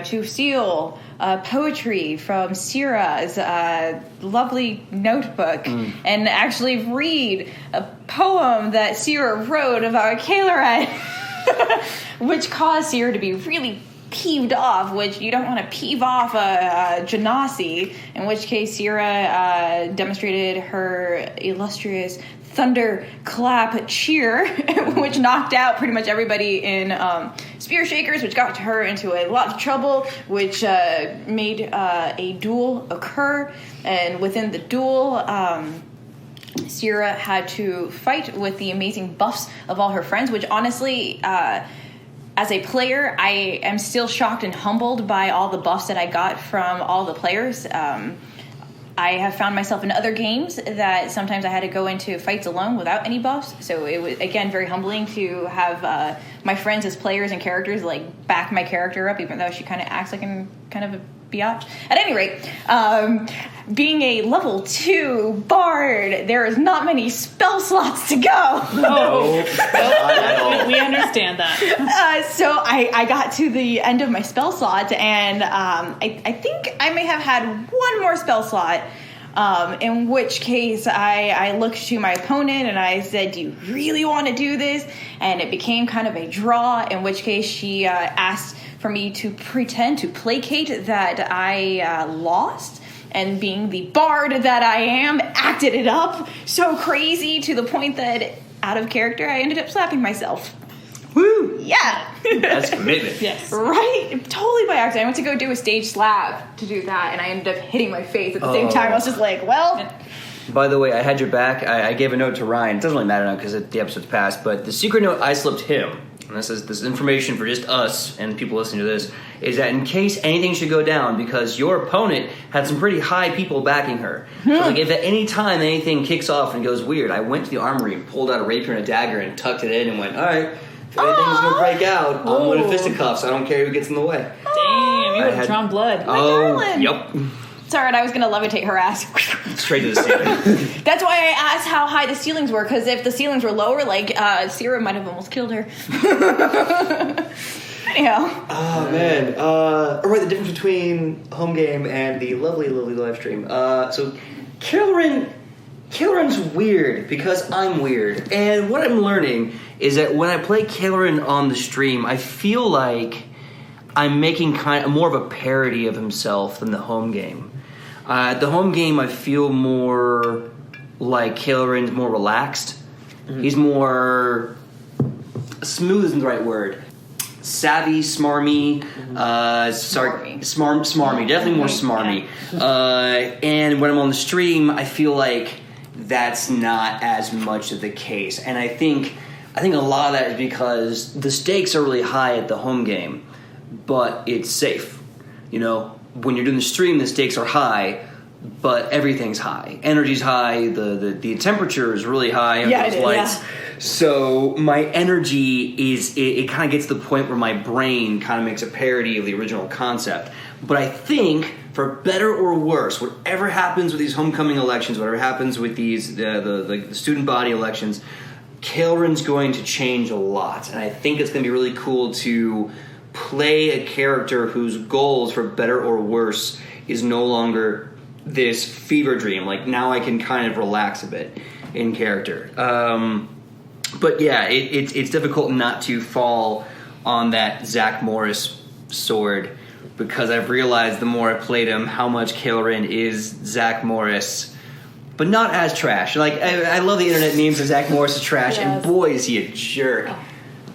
to steal poetry from Sierra's lovely notebook and actually read a poem that Sierra wrote about Kailerin, which caused Sierra to be really peeved off, which you don't want to peeve off a Genasi, in which case Sierra demonstrated her illustrious thunderclap cheer, which knocked out pretty much everybody in Spear Shakers, which got her into a lot of trouble, which made a duel occur. And within the duel, Sierra had to fight with the amazing buffs of all her friends, which honestly, as a player, I am still shocked and humbled by all the buffs that I got from all the players. I have found myself in other games that sometimes I had to go into fights alone without any buffs. So it was, again, very humbling to have my friends as players and characters like back my character up, even though she kind of acts like a biatch. At any rate, being a level 2 bard, there is not many spell slots to go. We understand that. So I got to the end of my spell slot, and I think I may have had one more spell slot. In which case I looked to my opponent and I said, do you really want to do this? And it became kind of a draw, in which case she asked for me to pretend to placate that I lost. And being the bard that I am, acted it up so crazy to the point that out of character I ended up slapping myself. Woo! Yeah. That's commitment. Yes. Right? Totally by accident. I went to go do a stage slap to do that, and I ended up hitting my face at the same time. I was just like, well... By the way, I had your back. I gave a note to Ryan. It doesn't really matter now because the episode's passed, but the secret note I slipped him, and this is information for just us and people listening to this, is that in case anything should go down, because your opponent had some pretty high people backing her. So like if at any time anything kicks off and goes weird, I went to the armory and pulled out a rapier and a dagger and tucked it in and went, all right, if anything's going to break out, I'm going to fisticuffs. I don't care who gets in the way. Damn, you would have drawn blood. darling. Yep. It's alright, I was going to levitate her ass. Straight to the ceiling. That's why I asked how high the ceilings were, because if the ceilings were lower, like, Sierra might have almost killed her. Anyhow. Oh, man. All right, the difference between home game and the lovely, lovely live stream. So, Kailerin's weird because I'm weird. And what I'm learning is that when I play Kailerin on the stream, I feel like I'm making kind of more of a parody of himself than the home game. The home game, I feel more like Kailerin, more relaxed. Mm-hmm. He's more smooth isn't the right word. savvy, smarmy, smarmy, definitely more smarmy. And when I'm on the stream, I feel like that's not as much of the case. And I think a lot of that is because the stakes are really high at the home game, but it's safe. You know, when you're doing the stream, the stakes are high, but everything's high. Energy's high. The temperature is really high. Yeah, those lights. Yeah. So my energy is it kind of gets to the point where my brain kind of makes a parody of the original concept. But I think, for better or worse, whatever happens with these homecoming elections, whatever happens with these the student body elections, Kael'ren's going to change a lot, and I think it's going to be really cool to play a character whose goals, for better or worse, is no longer this fever dream. Like, now I can kind of relax a bit in character. But yeah, it's difficult not to fall on that Zach Morris sword, because I've realized the more I played him how much Kael'ren is Zach Morris, but not as trash. Like, I love the internet memes of Zach Morris is trash, and boy is he a jerk.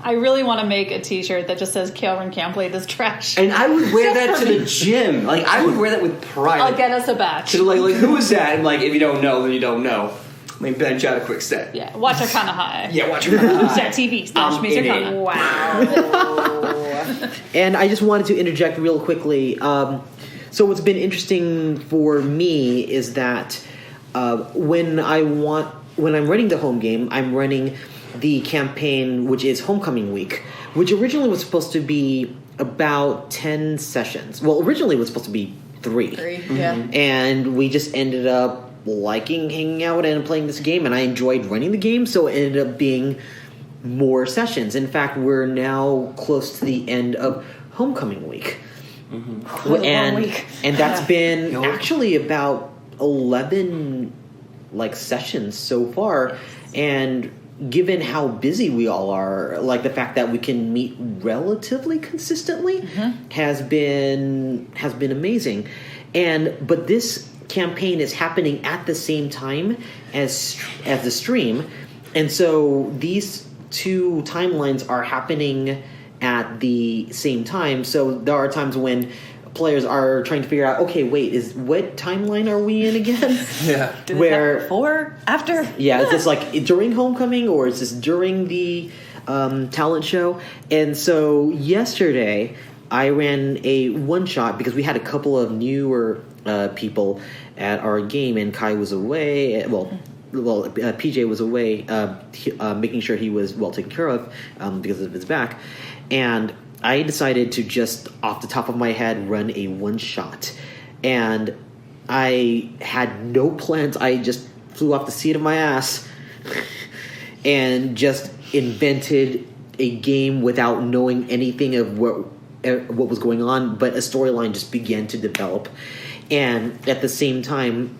I really want to make a t-shirt that just says Kael'ren can't play this trash. And I would wear that to the gym. Like, I would wear that with pride. I'll get us a batch. So like who is that? And like, if you don't know, then you don't know. Let me bench out a quick set. Yeah, watch Arcana High. Yeah, watch Arcana High. Set TV / Maze Arcana. Wow. And I just wanted to interject real quickly. So what's been interesting for me is that when I'm running the home game, I'm running the campaign, which is Homecoming Week, which originally was supposed to be about 10 sessions. Well, originally it was supposed to be 3. Yeah. And we just ended up liking hanging out and playing this game, and I enjoyed running the game, so it ended up being more sessions. In fact, we're now close to the end of Homecoming Week. And that's been actually about 11 sessions so far. And given how busy we all are, like the fact that we can meet relatively consistently has been amazing. But this campaign is happening at the same time as the stream, and so these two timelines are happening at the same time. So there are times when players are trying to figure out, okay, wait, what timeline are we in again? Yeah. Where before, after? Yeah, is this like during Homecoming, or is this during the talent show? And so yesterday I ran a one-shot because we had a couple of newer people at our game, and Kai was away. PJ was away, making sure he was well taken care of because of his back. And I decided to just, off the top of my head, run a one-shot. And I had no plans. I just flew off the seat of my ass and just invented a game without knowing anything of what was going on, but a storyline just began to develop. And at the same time,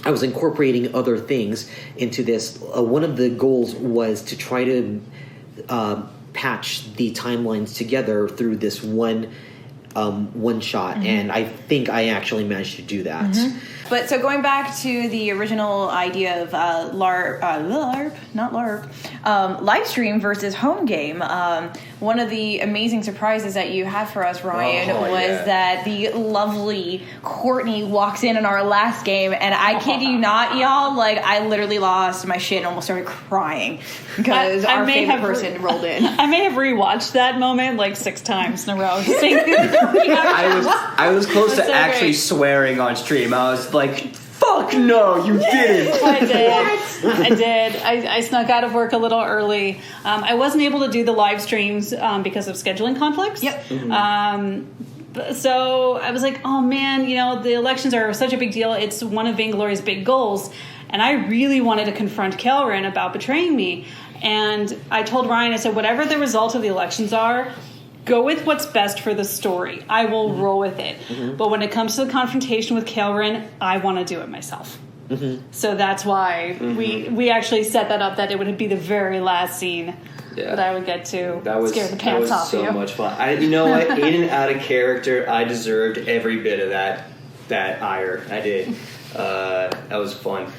I was incorporating other things into this. One of the goals was to try to patch the timelines together through this one shot, and I think I actually managed to do that. But so going back to the original idea of live stream versus home game, one of the amazing surprises that you had for us, Ryan, was that the lovely Courtney walks in our last game, and I kid you not, y'all, like, I literally lost my shit and almost started crying because our favorite person rolled in. I may have rewatched that moment like 6 times in a row. I was close to actually swearing on stream. I was like, fuck no, you didn't. I did. I snuck out of work a little early. I wasn't able to do the live streams because of scheduling conflicts. Yep. So I was like, oh man, the elections are such a big deal. It's one of Vaingloria's big goals. And I really wanted to confront Kael'ren about betraying me. And I told Ryan, I said, whatever the result of the elections are, go with what's best for the story. I will roll with it. But when it comes to the confrontation with Kael'ren, I want to do it myself. So that's why we actually set that up, that it would be the very last scene that I would get to scare the pants off you. That was so much fun. You know what? In and out of character, I deserved every bit of that ire. I did. That was fun.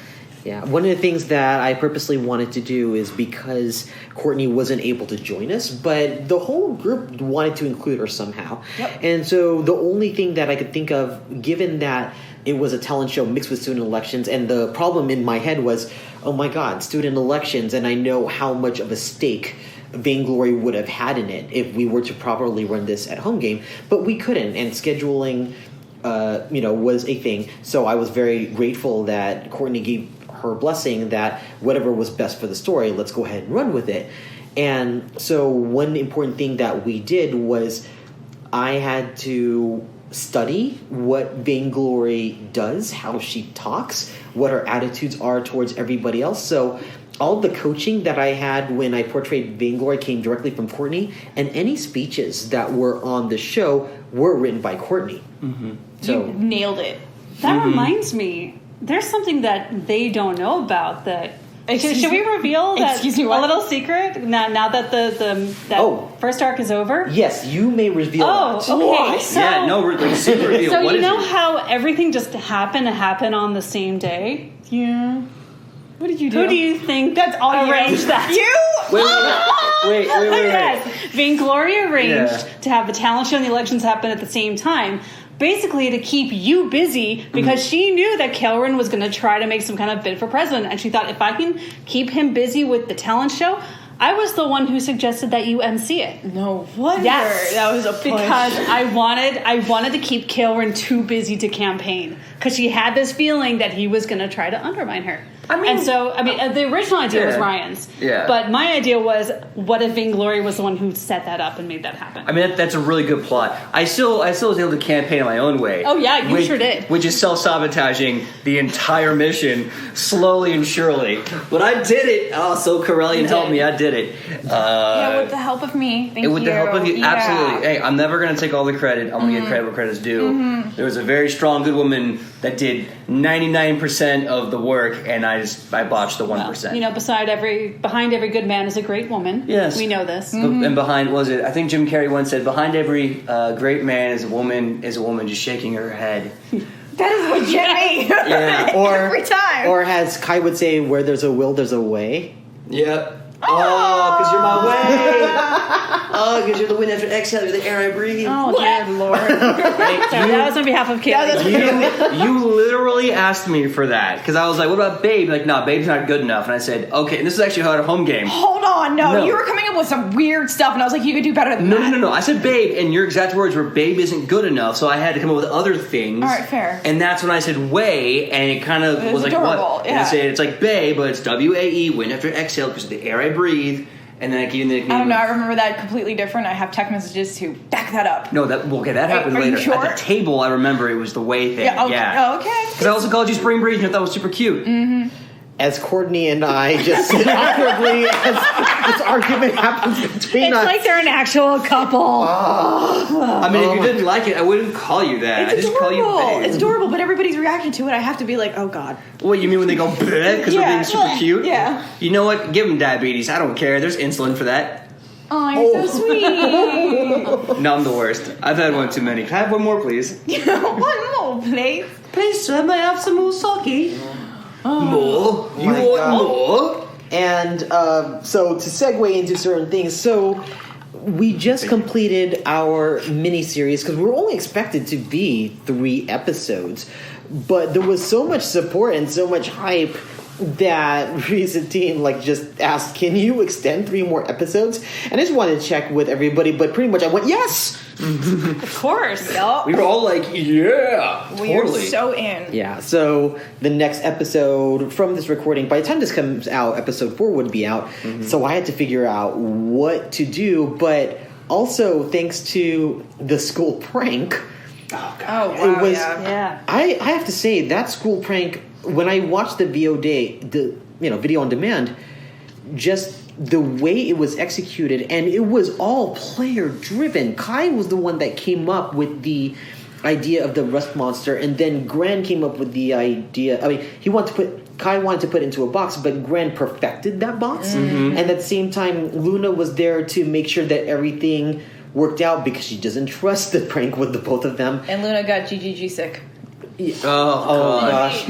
Yeah, one of the things that I purposely wanted to do is because Courtney wasn't able to join us, but the whole group wanted to include her somehow. Yep. And so the only thing that I could think of, given that it was a talent show mixed with student elections, and the problem in my head was, oh my God, student elections, and I know how much of a stake Vainglory would have had in it if we were to properly run this at home game, but we couldn't, and scheduling was a thing. So I was very grateful that Courtney gave her blessing that whatever was best for the story, let's go ahead and run with it. And so one important thing that we did was I had to study what Vainglory does, how she talks, what her attitudes are towards everybody else. So all the coaching that I had when I portrayed Vainglory came directly from Courtney, and any speeches that were on the show were written by Courtney. Mm-hmm. So you nailed it. That reminds me, there's something that they don't know about that. Should we reveal that Excuse me, a what? little secret now that the first arc is over? Yes, you may reveal that. Okay. So, Yeah, no, like super reveal. So What you is know it? how everything just happened to happen on the same day? Yeah. What did you do? Who do you think That's all you arranged that? You? Wait. Yes, Vainglory arranged Yeah. to have the talent show and the elections happen at the same time. Basically, to keep you busy because she knew that Kelrin was going to try to make some kind of bid for president, and she thought if I can keep him busy with the talent show, I was the one who suggested that you MC it. No wonder. Yes, That was a push. because I wanted to keep Kelrin too busy to campaign because she had this feeling that he was going to try to undermine her. The original idea was Yeah. Ryan's. Yeah. But my idea was, what if Vainglory was the one who set that up and made that happen? I mean, that's a really good plot. I still was able to campaign in my own way. Oh, yeah, you sure did. Which is self-sabotaging the entire mission, slowly and surely. But I did it. Oh, so Corellian helped me. I did it. Yeah, with the help of me. Thank you. With the help of you, Yeah. absolutely. Hey, I'm never going to take all the credit. I'm going to give credit where credit's due. There was a very strong, good woman that did 99% of the work, and I botched the 1%. Behind every good man is a great woman. Yes. We know this. And behind I think Jim Carrey once said, behind every great man is a woman just shaking her head. That is legit. Yeah. Or Every time. Or as Kai would say, where there's a will, there's a way. Yep. Oh, because you're my way. Oh, because you're the wind after exhale. You're the air I breathe. Oh, dear Lord. Sorry, that was on behalf of Kaylee. You literally asked me for that because I was like, "What about Babe?" Like, no, Babe's not good enough. And I said, "Okay." And this is actually how at a home game. Hold on, no, No. you were coming up with some weird stuff, and I was like, you could do better than that. No. I said Babe, and your exact words were Babe isn't good enough, so I had to come up with other things. All right, fair. And that's when I said Way, and it kind of It was was like adorable, what? yeah. And I said it's like Babe, but it's WAE, wind after exhale, because of the air I breathe. And then I gave you the nickname. I don't know, I remember that completely different. I have text messages to back that up. No, that happened Are you later. sure? At the table, I remember it was the Way thing. Yeah, okay. Oh, okay. Because I also called you Spring Breeze, and I thought it was super cute. As Courtney and I just sit awkwardly as this argument happens between It's us. like they're an actual couple. I mean, if you didn't like it, I wouldn't call you that. I It's just call you adorable. Babe. It's adorable, but everybody's reaction to it, I have to be like, oh god. What, you mean when they go bleh because we're being super cute? Yeah. You know what? Give them diabetes. I don't care. There's insulin for that. Oh, you're so sweet. No, I'm the worst. I've had one too many. Can I have one more, please? One more, please. Please, sir, may I have some more sake? More? You my want God. more? And so to segue into certain things, so we just completed our mini-series because we were only expected to be 3 episodes, but there was so much support and so much hype that Reese's team just asked, can you extend 3 more episodes? And I just wanted to check with everybody, but pretty much I went, yes! Of course. Yup. We were all like, yeah, We are totally. so in. Yeah, so the next episode from this recording, by the time this comes out, episode 4 would be out. So I had to figure out what to do, but also thanks to the school prank, Oh, God. Oh, wow, it was. Yeah. I have to say that school prank. When I watched the video on demand, just the way it was executed, and it was all player driven. Kai was the one that came up with the idea of the rust monster, and then Gran came up with the idea. I mean, Kai wanted to put it into a box, but Gran perfected that box. And at the same time, Luna was there to make sure that everything worked out because she doesn't trust the prank with the both of them. And Luna got GGG sick. Oh, gosh.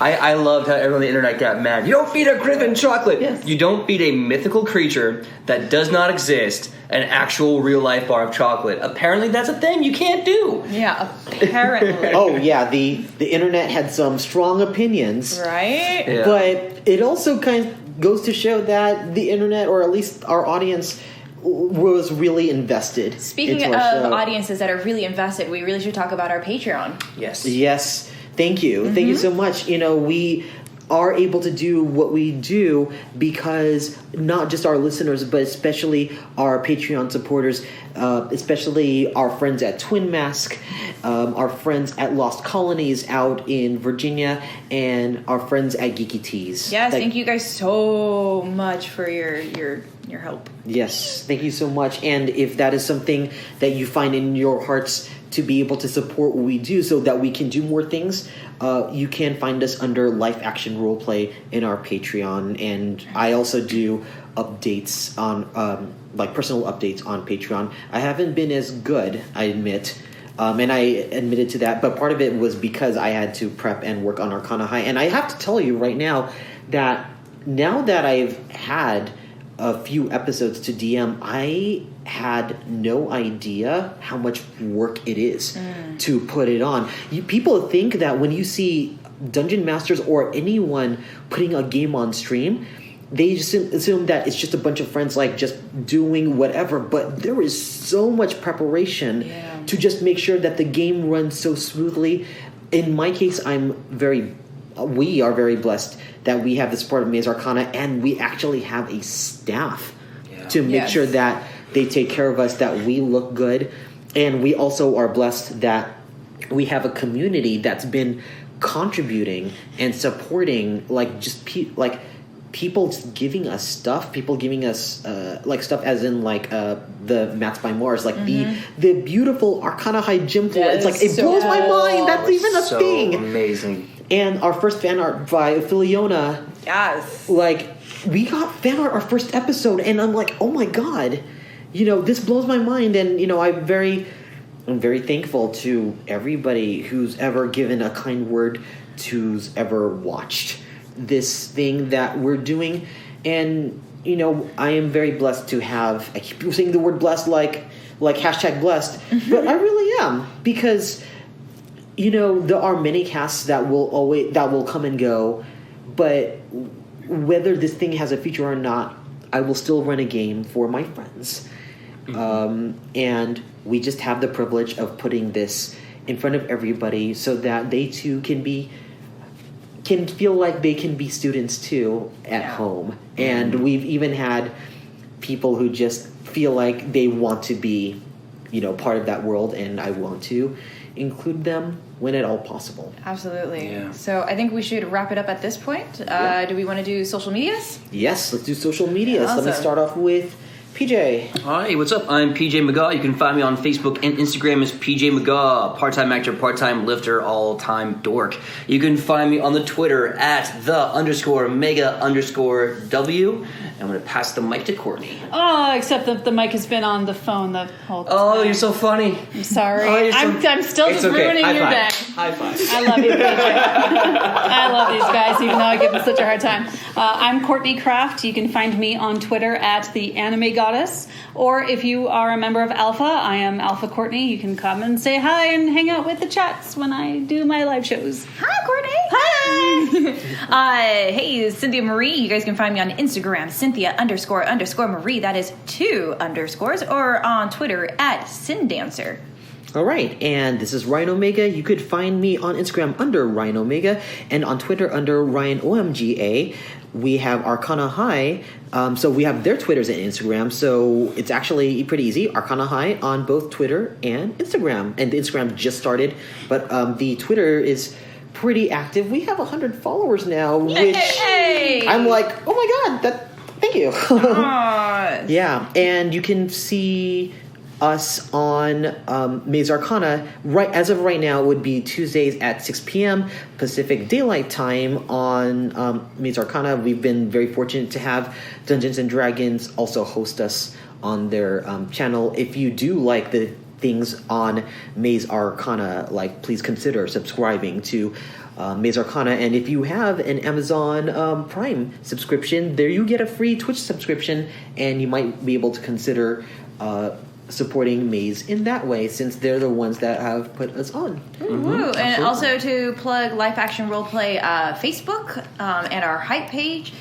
I loved how everyone on the internet got mad. You don't feed a griffin chocolate. Yes. You don't feed a mythical creature that does not exist an actual real life bar of chocolate. Apparently, that's a thing you can't do. Yeah, apparently. Oh yeah, the internet had some strong opinions, Right? Yeah. but it also kind of goes to show that the internet, or at least our audience, was really invested. Speaking into of our show. audiences that are really invested, we really should talk about our Patreon. Yes. Yes, thank you. Thank you so much. You know, we are able to do what we do because not just our listeners, but especially our Patreon supporters, especially our friends at Twin Mask, our friends at Lost Colonies out in Virginia, and our friends at Geeky Teas. Yes, thank you guys so much for your help. Yes, thank you so much. And if that is something that you find in your hearts to be able to support what we do so that we can do more things, you can find us under Life Action Roleplay in our Patreon. And I also do updates on, like personal updates on Patreon. I haven't been as good, I admit. And I admitted to that. But part of it was because I had to prep and work on Arcana High. And I have to tell you right now that I've had a few episodes to DM, I had no idea how much work it is to put it on. People think that when you see Dungeon Masters or anyone putting a game on stream, they just assume that it's just a bunch of friends like just doing whatever, but there is so much preparation to just make sure that the game runs so smoothly. In my case, we are very blessed that we have the support of Maze Arcana, and we actually have a staff to make sure that they take care of us, that we look good. And we also are blessed that we have a community that's been contributing and supporting, like just people just giving us stuff, people giving us like stuff as in like the Mats by Mars, like the beautiful Arcana High gym floor. It's like, it blows my mind. That's even a thing. Amazing. And our first fan art by Filiona. Yes. Like, we got fan art our first episode, and I'm like, oh my god, you know, this blows my mind. And you know, I'm very thankful to everybody who's ever given a kind word, who's ever watched this thing that we're doing. And you know, I am very blessed to have, I keep saying the word blessed like hashtag blessed, but I really am, because you know, there are many casts that will come and go, but whether this thing has a future or not, I will still run a game for my friends. And we just have the privilege of putting this in front of everybody so that they too can feel like they can be students too at home. And we've even had people who just feel like they want to be, you know, part of that world, and I want to include them when at all possible. Absolutely. Yeah. So I think we should wrap it up at this point. Do we want to do social medias? Yes, let's do social medias. Let me Awesome. start off with PJ. Hi, what's up? I'm PJ Megaw. You can find me on Facebook and Instagram as PJ Megaw. Part-time actor, part-time lifter, all-time dork. You can find me on the Twitter at @the_mega_W. I'm going to pass the mic to Courtney. Oh, except that the mic has been on the phone the whole time. Oh, you're so funny. I'm sorry. Oh, you're so- I'm still It's just okay. ruining High your five. day. High five. I love you, PJ. I love these guys, even though I give them such a hard time. I'm Courtney Kraft. You can find me on Twitter at the Anime Goddess. Or if you are a member of Alpha, I am Alpha Courtney. You can come and say hi and hang out with the chats when I do my live shows. Hi, Courtney. Hi. Hey, Cynthia Marie. You guys can find me on Instagram, Cynthia__Marie. That is 2 underscores, or on Twitter at Cindancer. All right, and this is Ryan Omega. You could find me on Instagram under Ryan Omega, and on Twitter under Ryan OMGA. We have Arcana High, so we have their Twitters and Instagram, so it's actually pretty easy. Arcana High on both Twitter and Instagram, and the Instagram just started, but the Twitter is pretty active. We have 100 followers now, which I'm like, oh my god, thank you. Yeah, and you can see us on Maze Arcana. As of right now, it would be Tuesdays at 6 p.m. Pacific Daylight Time on Maze Arcana. We've been very fortunate to have Dungeons & Dragons also host us on their channel. If you do like the things on Maze Arcana, like, please consider subscribing to Maze Arcana. And if you have an Amazon Prime subscription, there you get a free Twitch subscription, and you might be able to consider supporting Maze in that way, since they're the ones that have put us on. Woo. And also to plug Life Action Roleplay Facebook and our Hype page.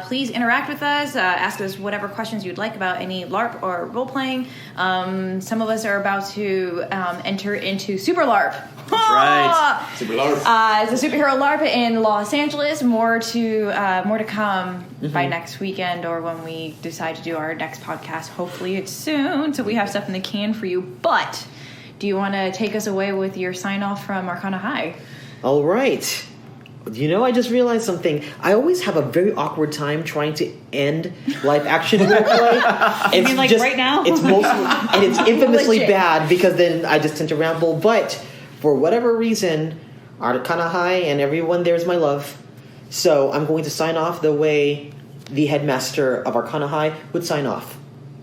Please interact with us. Ask us whatever questions you'd like about any LARP or role-playing. Some of us are about to enter into Super LARP. That's right. Super LARP. It's a superhero LARP in Los Angeles. More to come by next weekend, or when we decide to do our next podcast. Hopefully it's soon, so we have stuff in the can for you. But do you want to take us away with your sign-off from Arcana High? All right. I just realized something. I always have a very awkward time trying to end live action roleplay. You mean like right now? It's mostly, and it's infamously Legit. bad, because then I just tend to ramble. But for whatever reason, Arcana High and everyone there's my love. So I'm going to sign off the way the headmaster of Arcana High would sign off.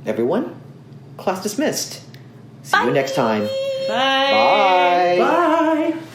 Everyone, class dismissed. See you next time. Bye. Bye. Bye.